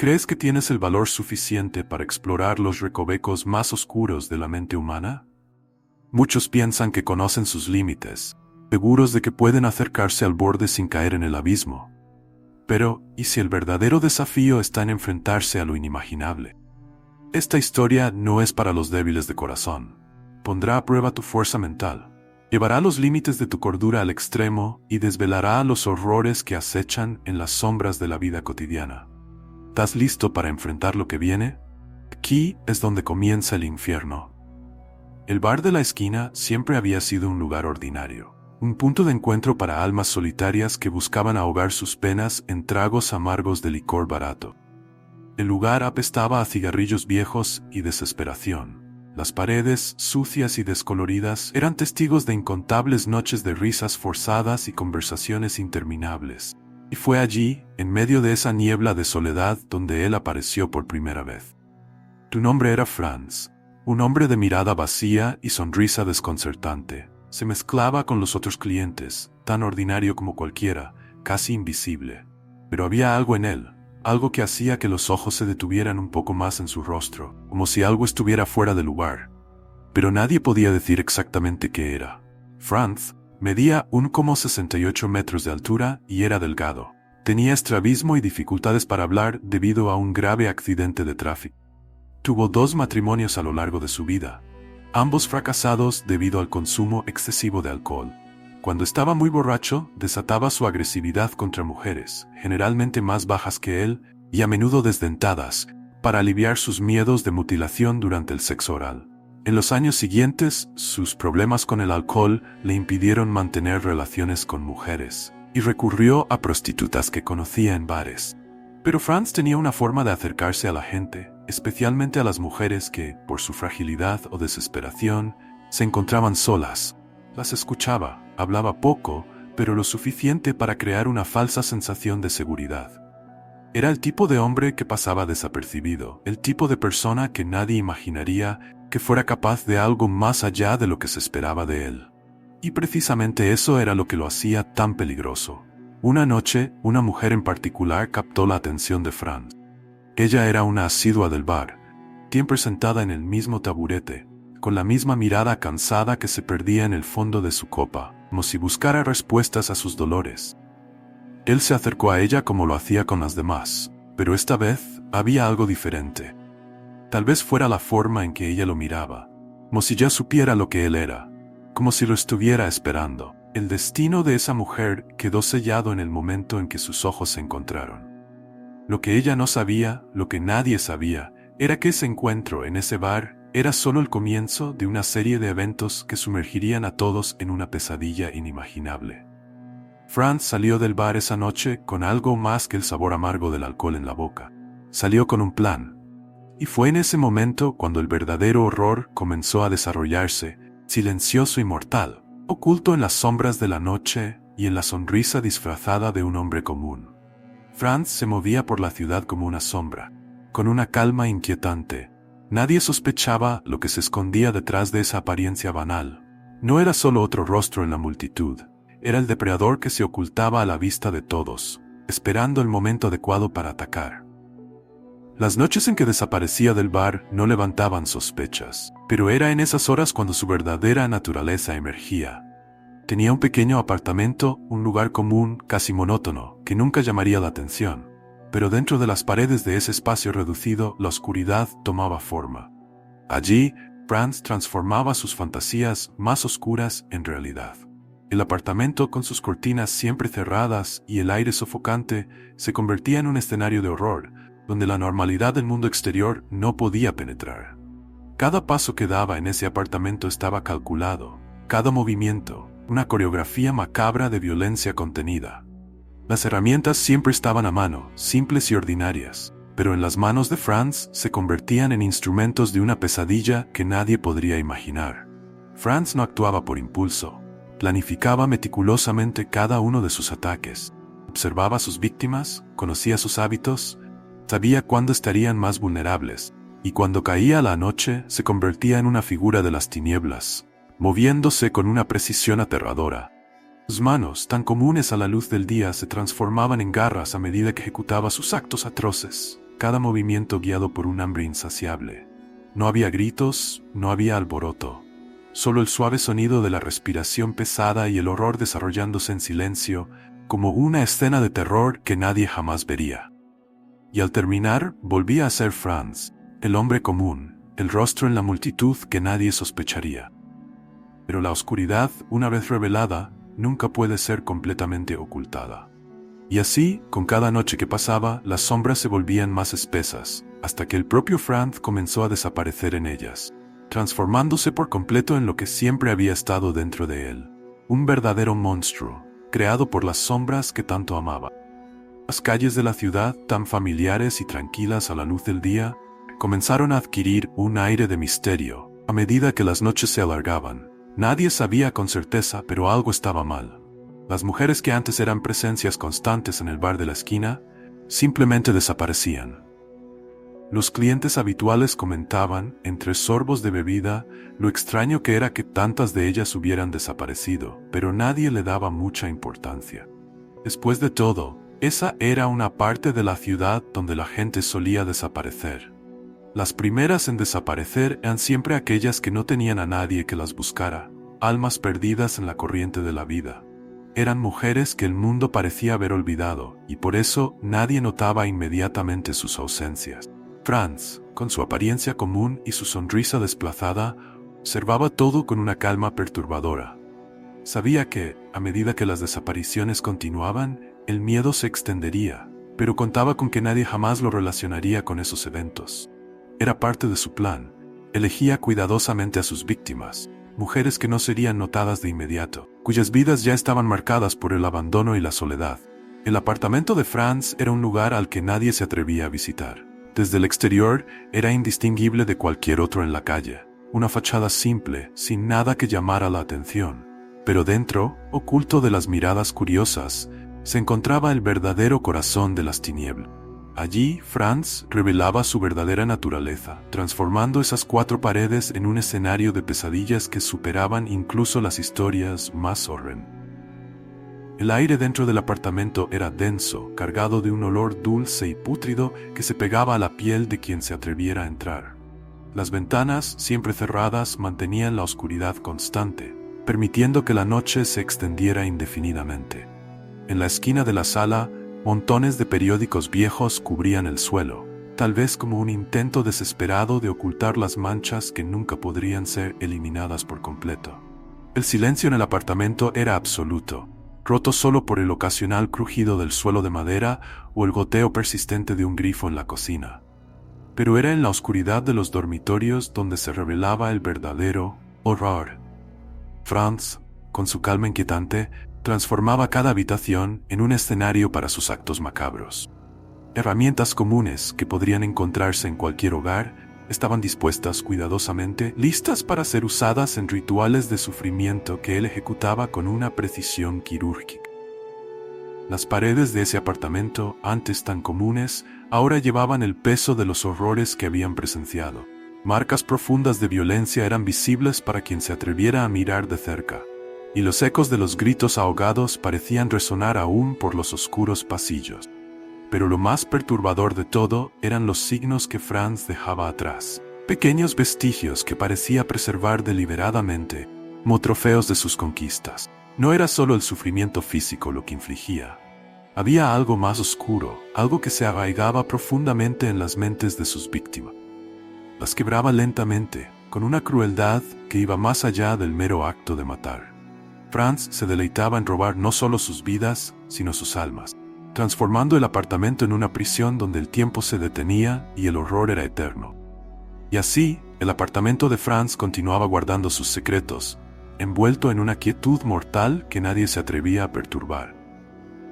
¿Crees que tienes el valor suficiente para explorar los recovecos más oscuros de la mente humana? Muchos piensan que conocen sus límites, seguros de que pueden acercarse al borde sin caer en el abismo. Pero, ¿y si el verdadero desafío está en enfrentarse a lo inimaginable? Esta historia no es para los débiles de corazón. Pondrá a prueba tu fuerza mental. Llevará los límites de tu cordura al extremo y desvelará los horrores que acechan en las sombras de la vida cotidiana. ¿Estás listo para enfrentar lo que viene? Aquí es donde comienza el infierno. El bar de la esquina siempre había sido un lugar ordinario, un punto de encuentro para almas solitarias que buscaban ahogar sus penas en tragos amargos de licor barato. El lugar apestaba a cigarrillos viejos y desesperación. Las paredes, sucias y descoloridas, eran testigos de incontables noches de risas forzadas y conversaciones interminables. Y fue allí, en medio de esa niebla de soledad, donde él apareció por primera vez. Tu nombre era Franz, un hombre de mirada vacía y sonrisa desconcertante. Se mezclaba con los otros clientes, tan ordinario como cualquiera, casi invisible. Pero había algo en él, algo que hacía que los ojos se detuvieran un poco más en su rostro, como si algo estuviera fuera de lugar. Pero nadie podía decir exactamente qué era. Franz medía 1,68 metros de altura y era delgado. Tenía estrabismo y dificultades para hablar debido a un grave accidente de tráfico. Tuvo 2 matrimonios a lo largo de su vida, ambos fracasados debido al consumo excesivo de alcohol. Cuando estaba muy borracho, desataba su agresividad contra mujeres, generalmente más bajas que él y a menudo desdentadas, para aliviar sus miedos de mutilación durante el sexo oral. En los años siguientes, sus problemas con el alcohol le impidieron mantener relaciones con mujeres, y recurrió a prostitutas que conocía en bares. Pero Franz tenía una forma de acercarse a la gente, especialmente a las mujeres que, por su fragilidad o desesperación, se encontraban solas. Las escuchaba, hablaba poco, pero lo suficiente para crear una falsa sensación de seguridad. Era el tipo de hombre que pasaba desapercibido, el tipo de persona que nadie imaginaría que fuera capaz de algo más allá de lo que se esperaba de él. Y precisamente eso era lo que lo hacía tan peligroso. Una noche, una mujer en particular captó la atención de Franz. Ella era una asidua del bar, siempre sentada en el mismo taburete, con la misma mirada cansada que se perdía en el fondo de su copa, como si buscara respuestas a sus dolores. Él se acercó a ella como lo hacía con las demás, pero esta vez había algo diferente. Tal vez fuera la forma en que ella lo miraba, como si ya supiera lo que él era, como si lo estuviera esperando. El destino de esa mujer quedó sellado en el momento en que sus ojos se encontraron. Lo que ella no sabía, lo que nadie sabía, era que ese encuentro en ese bar era solo el comienzo de una serie de eventos que sumergirían a todos en una pesadilla inimaginable. Franz salió del bar esa noche con algo más que el sabor amargo del alcohol en la boca. Salió con un plan. Y fue en ese momento cuando el verdadero horror comenzó a desarrollarse, silencioso y mortal, oculto en las sombras de la noche y en la sonrisa disfrazada de un hombre común. Franz se movía por la ciudad como una sombra, con una calma inquietante. Nadie sospechaba lo que se escondía detrás de esa apariencia banal. No era solo otro rostro en la multitud, era el depredador que se ocultaba a la vista de todos, esperando el momento adecuado para atacar. Las noches en que desaparecía del bar no levantaban sospechas, pero era en esas horas cuando su verdadera naturaleza emergía. Tenía un pequeño apartamento, un lugar común, casi monótono, que nunca llamaría la atención, pero dentro de las paredes de ese espacio reducido, la oscuridad tomaba forma. Allí, Franz transformaba sus fantasías más oscuras en realidad. El apartamento, con sus cortinas siempre cerradas y el aire sofocante, se convertía en un escenario de horror, donde la normalidad del mundo exterior no podía penetrar. Cada paso que daba en ese apartamento estaba calculado, cada movimiento, una coreografía macabra de violencia contenida. Las herramientas siempre estaban a mano, simples y ordinarias, pero en las manos de Franz se convertían en instrumentos de una pesadilla que nadie podría imaginar. Franz no actuaba por impulso, planificaba meticulosamente cada uno de sus ataques, observaba a sus víctimas, conocía sus hábitos, sabía cuándo estarían más vulnerables, y cuando caía la noche se convertía en una figura de las tinieblas, moviéndose con una precisión aterradora. Sus manos, tan comunes a la luz del día, se transformaban en garras a medida que ejecutaba sus actos atroces. cada movimiento guiado por un hambre insaciable. No había gritos, no había alboroto. Solo el suave sonido de la respiración pesada y el horror desarrollándose en silencio, como una escena de terror que nadie jamás vería. Y al terminar, volvía a ser Franz, el hombre común, el rostro en la multitud que nadie sospecharía. Pero la oscuridad, una vez revelada, nunca puede ser completamente ocultada. Y así, con cada noche que pasaba, las sombras se volvían más espesas, hasta que el propio Franz comenzó a desaparecer en ellas, transformándose por completo en lo que siempre había estado dentro de él, un verdadero monstruo, creado por las sombras que tanto amaba. Las calles de la ciudad, tan familiares y tranquilas a la luz del día, comenzaron a adquirir un aire de misterio, a medida que las noches se alargaban. Nadie sabía con certeza, pero algo estaba mal. Las mujeres que antes eran presencias constantes en el bar de la esquina, simplemente desaparecían. Los clientes habituales comentaban, entre sorbos de bebida, lo extraño que era que tantas de ellas hubieran desaparecido, pero nadie le daba mucha importancia. Después de todo, esa era una parte de la ciudad donde la gente solía desaparecer. Las primeras en desaparecer eran siempre aquellas que no tenían a nadie que las buscara, almas perdidas en la corriente de la vida. Eran mujeres que el mundo parecía haber olvidado, y por eso nadie notaba inmediatamente sus ausencias. Franz, con su apariencia común y su sonrisa desplazada, observaba todo con una calma perturbadora. Sabía que, a medida que las desapariciones continuaban, el miedo se extendería, pero contaba con que nadie jamás lo relacionaría con esos eventos. Era parte de su plan. Elegía cuidadosamente a sus víctimas, mujeres que no serían notadas de inmediato, cuyas vidas ya estaban marcadas por el abandono y la soledad. El apartamento de Franz era un lugar al que nadie se atrevía a visitar. Desde el exterior era indistinguible de cualquier otro en la calle, una fachada simple, sin nada que llamara la atención. Pero dentro, oculto de las miradas curiosas, se encontraba el verdadero corazón de las tinieblas. Allí, Franz revelaba su verdadera naturaleza, transformando esas cuatro paredes en un escenario de pesadillas que superaban incluso las historias más horrendas. El aire dentro del apartamento era denso, cargado de un olor dulce y pútrido que se pegaba a la piel de quien se atreviera a entrar. Las ventanas, siempre cerradas, mantenían la oscuridad constante, permitiendo que la noche se extendiera indefinidamente. En la esquina de la sala, montones de periódicos viejos cubrían el suelo, tal vez como un intento desesperado de ocultar las manchas que nunca podrían ser eliminadas por completo. El silencio en el apartamento era absoluto, roto solo por el ocasional crujido del suelo de madera o el goteo persistente de un grifo en la cocina. Pero era en la oscuridad de los dormitorios donde se revelaba el verdadero horror. Franz, con su calma inquietante, transformaba cada habitación en un escenario para sus actos macabros. Herramientas comunes que podrían encontrarse en cualquier hogar estaban dispuestas cuidadosamente, listas para ser usadas en rituales de sufrimiento que él ejecutaba con una precisión quirúrgica. Las paredes de ese apartamento, antes tan comunes, ahora llevaban el peso de los horrores que habían presenciado. Marcas profundas de violencia eran visibles para quien se atreviera a mirar de cerca, y los ecos de los gritos ahogados parecían resonar aún por los oscuros pasillos. Pero lo más perturbador de todo eran los signos que Franz dejaba atrás, pequeños vestigios que parecía preservar deliberadamente, como trofeos de sus conquistas. No era solo el sufrimiento físico lo que infligía. Había algo más oscuro, algo que se arraigaba profundamente en las mentes de sus víctimas. Las quebraba lentamente, con una crueldad que iba más allá del mero acto de matar. Franz se deleitaba en robar no solo sus vidas, sino sus almas, transformando el apartamento en una prisión donde el tiempo se detenía y el horror era eterno. Y así, el apartamento de Franz continuaba guardando sus secretos, envuelto en una quietud mortal que nadie se atrevía a perturbar.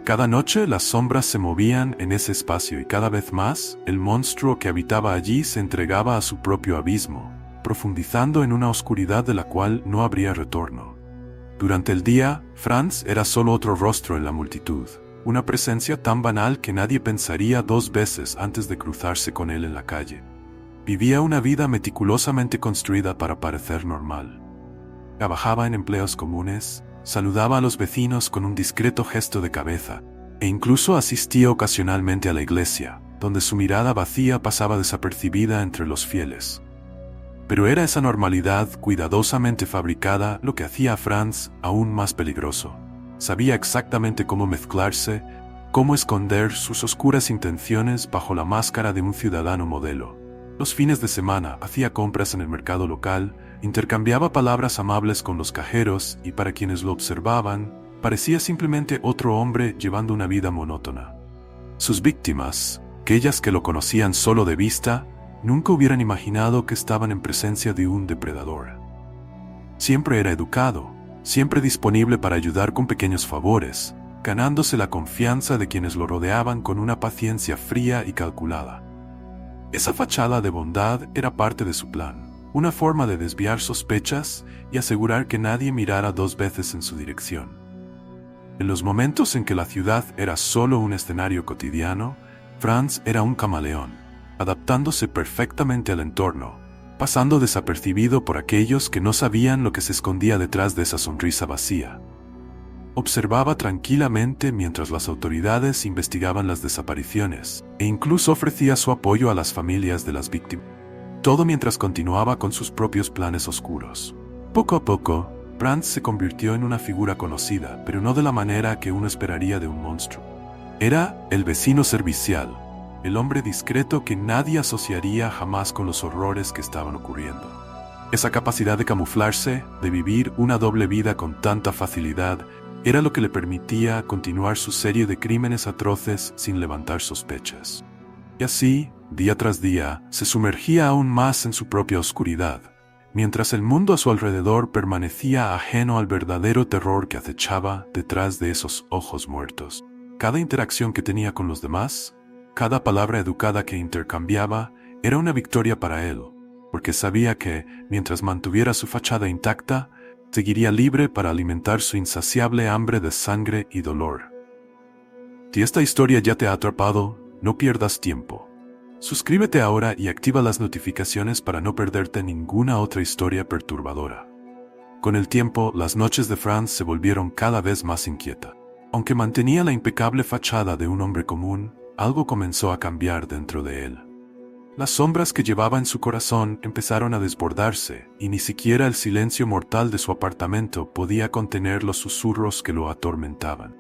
Cada noche las sombras se movían en ese espacio y cada vez más el monstruo que habitaba allí se entregaba a su propio abismo, profundizando en una oscuridad de la cual no habría retorno. Durante el día, Franz era solo otro rostro en la multitud, una presencia tan banal que nadie pensaría dos veces antes de cruzarse con él en la calle. Vivía una vida meticulosamente construida para parecer normal. Trabajaba en empleos comunes, saludaba a los vecinos con un discreto gesto de cabeza, e incluso asistía ocasionalmente a la iglesia, donde su mirada vacía pasaba desapercibida entre los fieles. Pero era esa normalidad cuidadosamente fabricada lo que hacía a Franz aún más peligroso. Sabía exactamente cómo mezclarse, cómo esconder sus oscuras intenciones bajo la máscara de un ciudadano modelo. Los fines de semana hacía compras en el mercado local, intercambiaba palabras amables con los cajeros y para quienes lo observaban, parecía simplemente otro hombre llevando una vida monótona. Sus víctimas, aquellas que lo conocían solo de vista, nunca hubieran imaginado que estaban en presencia de un depredador. Siempre era educado, siempre disponible para ayudar con pequeños favores, ganándose la confianza de quienes lo rodeaban con una paciencia fría y calculada. Esa fachada de bondad era parte de su plan, una forma de desviar sospechas y asegurar que nadie mirara dos veces en su dirección. En los momentos en que la ciudad era solo un escenario cotidiano, Franz era un camaleón, adaptándose perfectamente al entorno, pasando desapercibido por aquellos que no sabían lo que se escondía detrás de esa sonrisa vacía. Observaba tranquilamente mientras las autoridades investigaban las desapariciones, e incluso ofrecía su apoyo a las familias de las víctimas. Todo mientras continuaba con sus propios planes oscuros. Poco a poco, Franz se convirtió en una figura conocida, pero no de la manera que uno esperaría de un monstruo. Era el vecino servicial, el hombre discreto que nadie asociaría jamás con los horrores que estaban ocurriendo. Esa capacidad de camuflarse, de vivir una doble vida con tanta facilidad, era lo que le permitía continuar su serie de crímenes atroces sin levantar sospechas. Y así, día tras día, se sumergía aún más en su propia oscuridad, mientras el mundo a su alrededor permanecía ajeno al verdadero terror que acechaba detrás de esos ojos muertos. Cada interacción que tenía con los demás, cada palabra educada que intercambiaba, era una victoria para él, porque sabía que, mientras mantuviera su fachada intacta, seguiría libre para alimentar su insaciable hambre de sangre y dolor. Si esta historia ya te ha atrapado, no pierdas tiempo. Suscríbete ahora y activa las notificaciones para no perderte ninguna otra historia perturbadora. Con el tiempo, las noches de Franz se volvieron cada vez más inquietas. Aunque mantenía la impecable fachada de un hombre común, algo comenzó a cambiar dentro de él. Las sombras que llevaba en su corazón empezaron a desbordarse, y ni siquiera el silencio mortal de su apartamento podía contener los susurros que lo atormentaban.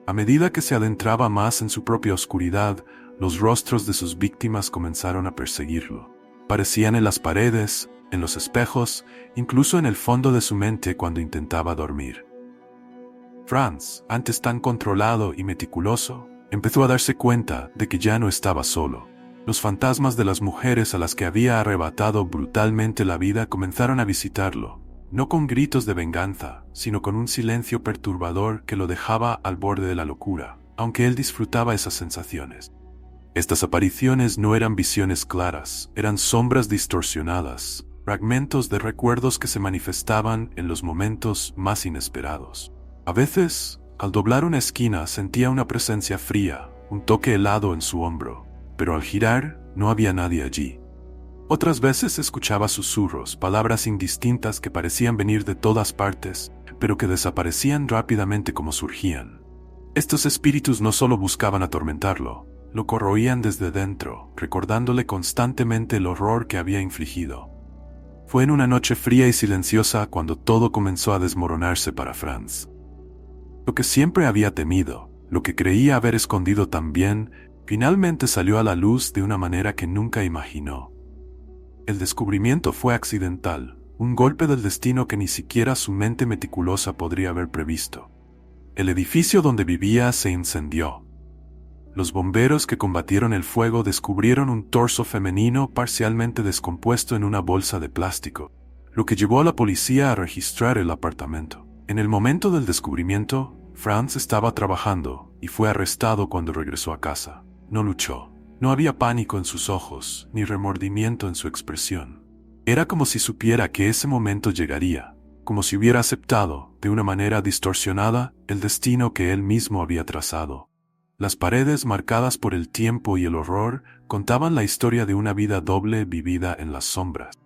A medida que se adentraba más en su propia oscuridad, los rostros de sus víctimas comenzaron a perseguirlo. Parecían en las paredes, en los espejos, incluso en el fondo de su mente cuando intentaba dormir. Franz, antes tan controlado y meticuloso, empezó a darse cuenta de que ya no estaba solo. Los fantasmas de las mujeres a las que había arrebatado brutalmente la vida comenzaron a visitarlo, no con gritos de venganza, sino con un silencio perturbador que lo dejaba al borde de la locura, aunque él disfrutaba esas sensaciones. Estas apariciones no eran visiones claras, eran sombras distorsionadas, fragmentos de recuerdos que se manifestaban en los momentos más inesperados. A veces, al doblar una esquina sentía una presencia fría, un toque helado en su hombro, pero al girar no había nadie allí. Otras veces escuchaba susurros, palabras indistintas que parecían venir de todas partes, pero que desaparecían rápidamente como surgían. Estos espíritus no solo buscaban atormentarlo, lo corroían desde dentro, recordándole constantemente el horror que había infligido. Fue en una noche fría y silenciosa cuando todo comenzó a desmoronarse para Franz. Lo que siempre había temido, lo que creía haber escondido tan bien, finalmente salió a la luz de una manera que nunca imaginó. El descubrimiento fue accidental, un golpe del destino que ni siquiera su mente meticulosa podría haber previsto. El edificio donde vivía se incendió. Los bomberos que combatieron el fuego descubrieron un torso femenino parcialmente descompuesto en una bolsa de plástico, lo que llevó a la policía a registrar el apartamento. En el momento del descubrimiento, Franz estaba trabajando y fue arrestado cuando regresó a casa. No luchó. No había pánico en sus ojos, ni remordimiento en su expresión. Era como si supiera que ese momento llegaría, como si hubiera aceptado, de una manera distorsionada, el destino que él mismo había trazado. Las paredes marcadas por el tiempo y el horror contaban la historia de una vida doble vivida en las sombras.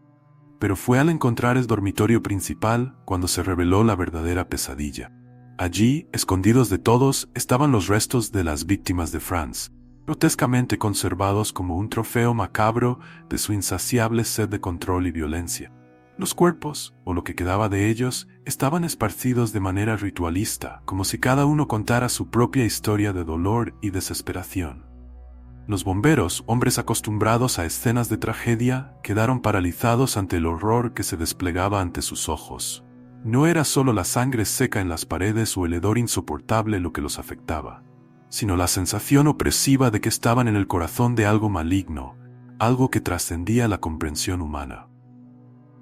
Pero fue al encontrar el dormitorio principal cuando se reveló la verdadera pesadilla. Allí, escondidos de todos, estaban los restos de las víctimas de Franz, grotescamente conservados como un trofeo macabro de su insaciable sed de control y violencia. Los cuerpos, o lo que quedaba de ellos, estaban esparcidos de manera ritualista, como si cada uno contara su propia historia de dolor y desesperación. Los bomberos, hombres acostumbrados a escenas de tragedia, quedaron paralizados ante el horror que se desplegaba ante sus ojos. No era solo la sangre seca en las paredes o el hedor insoportable lo que los afectaba, sino la sensación opresiva de que estaban en el corazón de algo maligno, algo que trascendía la comprensión humana.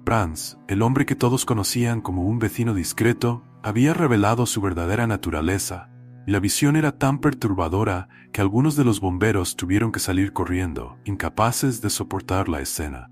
Franz, el hombre que todos conocían como un vecino discreto, había revelado su verdadera naturaleza, y la visión era tan perturbadora que algunos de los bomberos tuvieron que salir corriendo, incapaces de soportar la escena.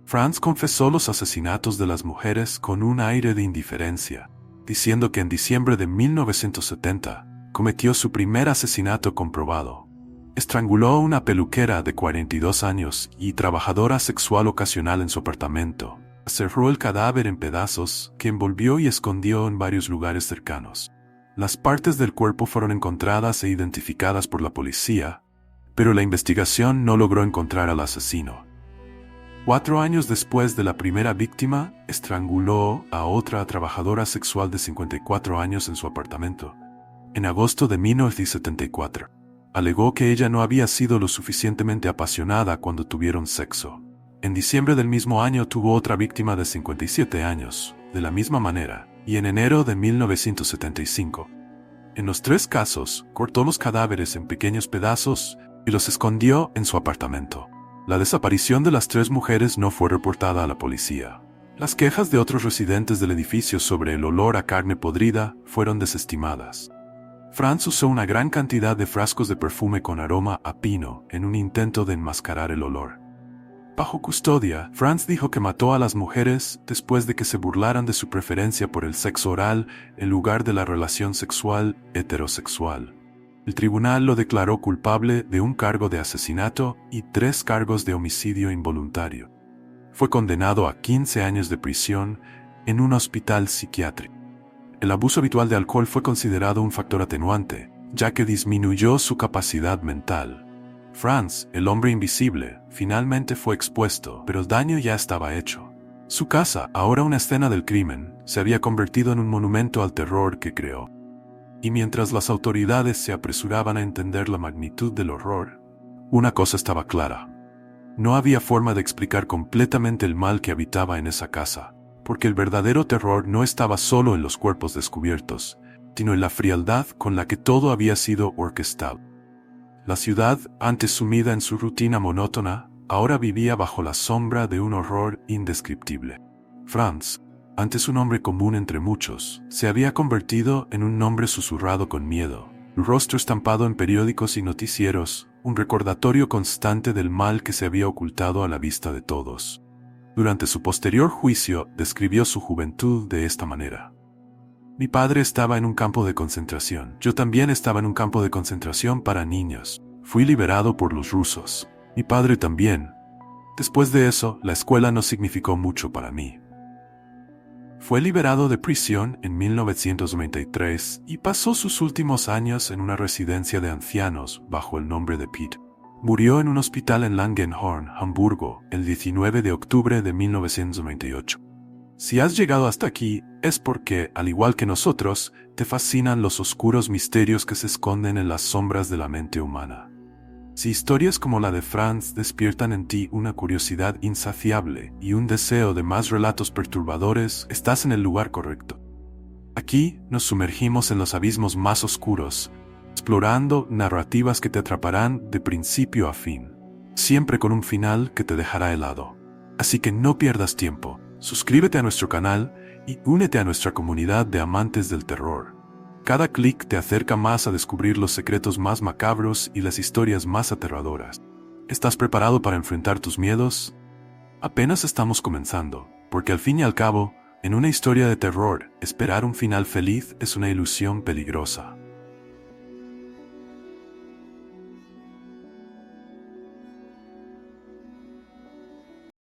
Franz confesó los asesinatos de las mujeres con un aire de indiferencia, diciendo que en diciembre de 1970 cometió su primer asesinato comprobado. Estranguló a una peluquera de 42 años y trabajadora sexual ocasional en su apartamento. Cerró el cadáver en pedazos que envolvió y escondió en varios lugares cercanos. Las partes del cuerpo fueron encontradas e identificadas por la policía, pero la investigación no logró encontrar al asesino. 4 años después de la primera víctima, estranguló a otra trabajadora sexual de 54 años en su apartamento. En agosto de 1974, alegó que ella no había sido lo suficientemente apasionada cuando tuvieron sexo. En diciembre del mismo año tuvo otra víctima de 57 años, de la misma manera, y en enero de 1975. En los 3 casos, cortó los cadáveres en pequeños pedazos y los escondió en su apartamento. La desaparición de las 3 mujeres no fue reportada a la policía. Las quejas de otros residentes del edificio sobre el olor a carne podrida fueron desestimadas. Franz usó una gran cantidad de frascos de perfume con aroma a pino en un intento de enmascarar el olor. Bajo custodia, Franz dijo que mató a las mujeres después de que se burlaran de su preferencia por el sexo oral en lugar de la relación sexual heterosexual. El tribunal lo declaró culpable de un cargo de asesinato y 3 cargos de homicidio involuntario. Fue condenado a 15 años de prisión en un hospital psiquiátrico. El abuso habitual de alcohol fue considerado un factor atenuante, ya que disminuyó su capacidad mental. Franz, el hombre invisible, finalmente fue expuesto, pero el daño ya estaba hecho. Su casa, ahora una escena del crimen, se había convertido en un monumento al terror que creó. Y mientras las autoridades se apresuraban a entender la magnitud del horror, una cosa estaba clara. No había forma de explicar completamente el mal que habitaba en esa casa, porque el verdadero terror no estaba solo en los cuerpos descubiertos, sino en la frialdad con la que todo había sido orquestado. La ciudad, antes sumida en su rutina monótona, ahora vivía bajo la sombra de un horror indescriptible. Franz, antes un hombre común entre muchos, se había convertido en un nombre susurrado con miedo, un rostro estampado en periódicos y noticieros, un recordatorio constante del mal que se había ocultado a la vista de todos. Durante su posterior juicio, describió su juventud de esta manera. Mi padre estaba en un campo de concentración. Yo también estaba en un campo de concentración para niños. Fui liberado por los rusos. Mi padre también. Después de eso, la escuela no significó mucho para mí. Fue liberado de prisión en 1993 y pasó sus últimos años en una residencia de ancianos bajo el nombre de Pete. Murió en un hospital en Langenhorn, Hamburgo, el 19 de octubre de 1998. Si has llegado hasta aquí, es porque, al igual que nosotros, te fascinan los oscuros misterios que se esconden en las sombras de la mente humana. Si historias como la de Franz despiertan en ti una curiosidad insaciable y un deseo de más relatos perturbadores, estás en el lugar correcto. Aquí nos sumergimos en los abismos más oscuros, explorando narrativas que te atraparán de principio a fin, siempre con un final que te dejará helado. Así que no pierdas tiempo. Suscríbete a nuestro canal y únete a nuestra comunidad de amantes del terror. Cada clic te acerca más a descubrir los secretos más macabros y las historias más aterradoras. ¿Estás preparado para enfrentar tus miedos? Apenas estamos comenzando, porque al fin y al cabo, en una historia de terror, esperar un final feliz es una ilusión peligrosa.